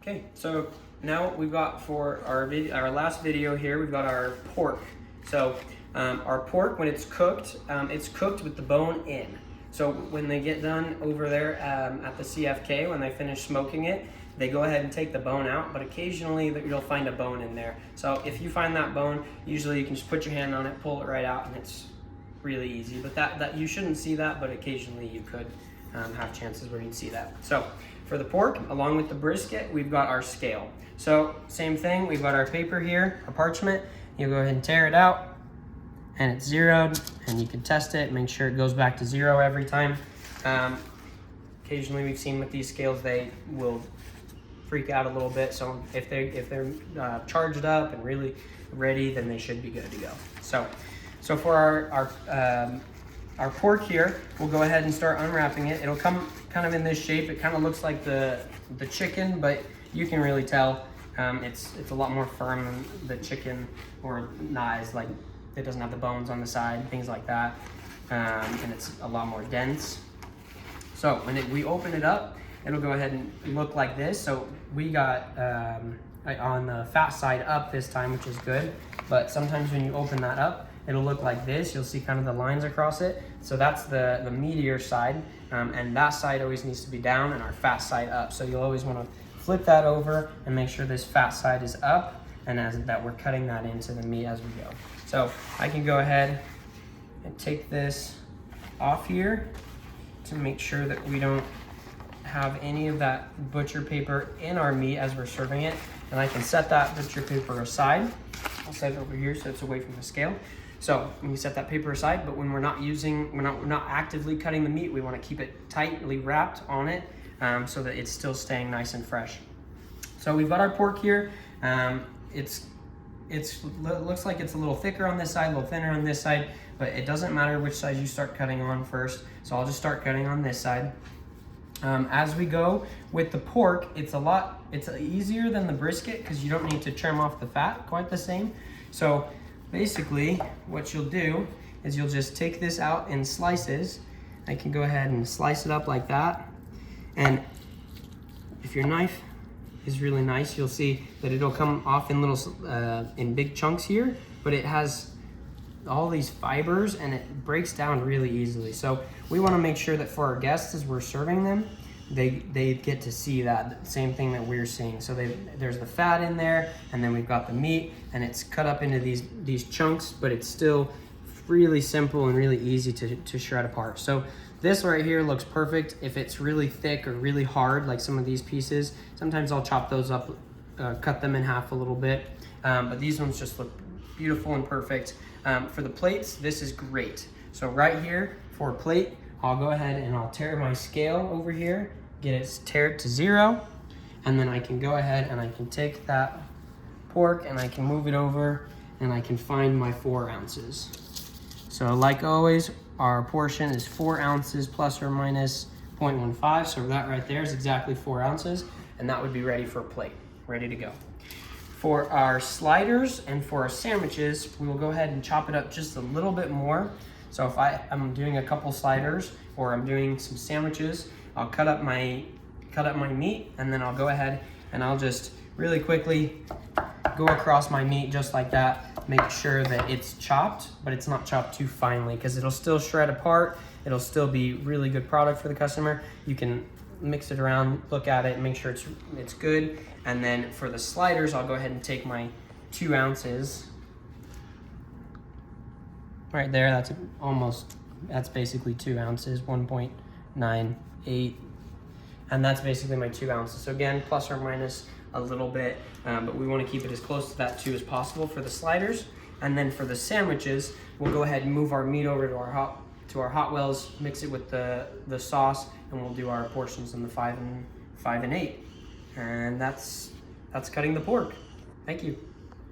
Okay, so now we've got for our last video here, we've got our pork. So our pork, when it's cooked with the bone in. So when they get done over there at the CFK, when they finish smoking it, they go ahead and take the bone out, but occasionally you'll find a bone in there. So if you find that bone, usually you can just put your hand on it, pull it right out, and it's really easy. But that you shouldn't see that, but occasionally you could have chances where you'd see that. So for the pork, along with the brisket, we've got our scale. So same thing, we've got our paper here, our parchment. You go ahead and tear it out, and it's zeroed, and you can test it, make sure it goes back to 0 every time. Occasionally we've seen with these scales, they will freak out a little bit. So if they're charged up and really ready, then they should be good to go. So for our pork here, we'll go ahead and start unwrapping it. It'll come kind of in this shape. It kind of looks like the chicken, but you can really tell it's a lot more firm than the chicken or thighs. Like it doesn't have the bones on the side, things like that, and it's a lot more dense. So when we open it up, it'll go ahead and look like this. So we got on the fat side up this time, which is good. But sometimes when you open that up, it'll look like this. You'll see kind of the lines across it. So that's the meatier side, and that side always needs to be down and our fat side up. So you'll always want to flip that over and make sure this fat side is up, and that we're cutting that into the meat as we go. So I can go ahead and take this off here to make sure that we don't have any of that butcher paper in our meat as we're serving it. And I can set that butcher paper aside. I'll set it over here so it's away from the scale. So when you set that paper aside, but when we're not actively cutting the meat, we want to keep it tightly wrapped on it so that it's still staying nice and fresh. So we've got our pork here. It looks like it's a little thicker on this side, a little thinner on this side, but it doesn't matter which side you start cutting on first. So I'll just start cutting on this side. As we go with the pork, it's easier than the brisket because you don't need to trim off the fat quite the same. So basically what you'll do is you'll just take this out in slices. I can go ahead and slice it up like that. And if your knife is really nice, you'll see that it'll come off in in big chunks here, but it has all these fibers and it breaks down really easily. So we want to make sure that for our guests as we're serving them, they get to see that same thing that we're seeing. So there's the fat in there, and then we've got the meat, and it's cut up into these chunks, but it's still really simple and really easy to shred apart. So this right here looks perfect. If it's really thick or really hard, like some of these pieces, sometimes I'll chop those up, cut them in half a little bit, but these ones just look beautiful and perfect. For the plates, this is great. So right here for a plate, I'll go ahead and I'll tear my scale over here, get it teared to 0, and then I can go ahead and I can take that pork and I can move it over and I can find my 4 ounces. So like always, our portion is 4 ounces plus or minus 0.15. So that right there is exactly 4 ounces, and that would be ready for a plate, ready to go. For our sliders and for our sandwiches, we will go ahead and chop it up just a little bit more. So if I'm doing a couple sliders or I'm doing some sandwiches, I'll cut up my meat, and then I'll go ahead and I'll just really quickly go across my meat just like that. Make sure that it's chopped, but it's not chopped too finely because it'll still shred apart. It'll still be really good product for the customer. You can mix it around, look at it, make sure it's good. And then for the sliders, I'll go ahead and take my 2 ounces. Right there, that's basically 2 ounces, 1.98. And that's basically my 2 ounces. So again, plus or minus a little bit, but we want to keep it as close to that 2 as possible for the sliders. And then for the sandwiches, we'll go ahead and move our meat over to our Hot Wells, mix it with the sauce, and we'll do our portions in the 5 and 8. And that's cutting the pork. Thank you.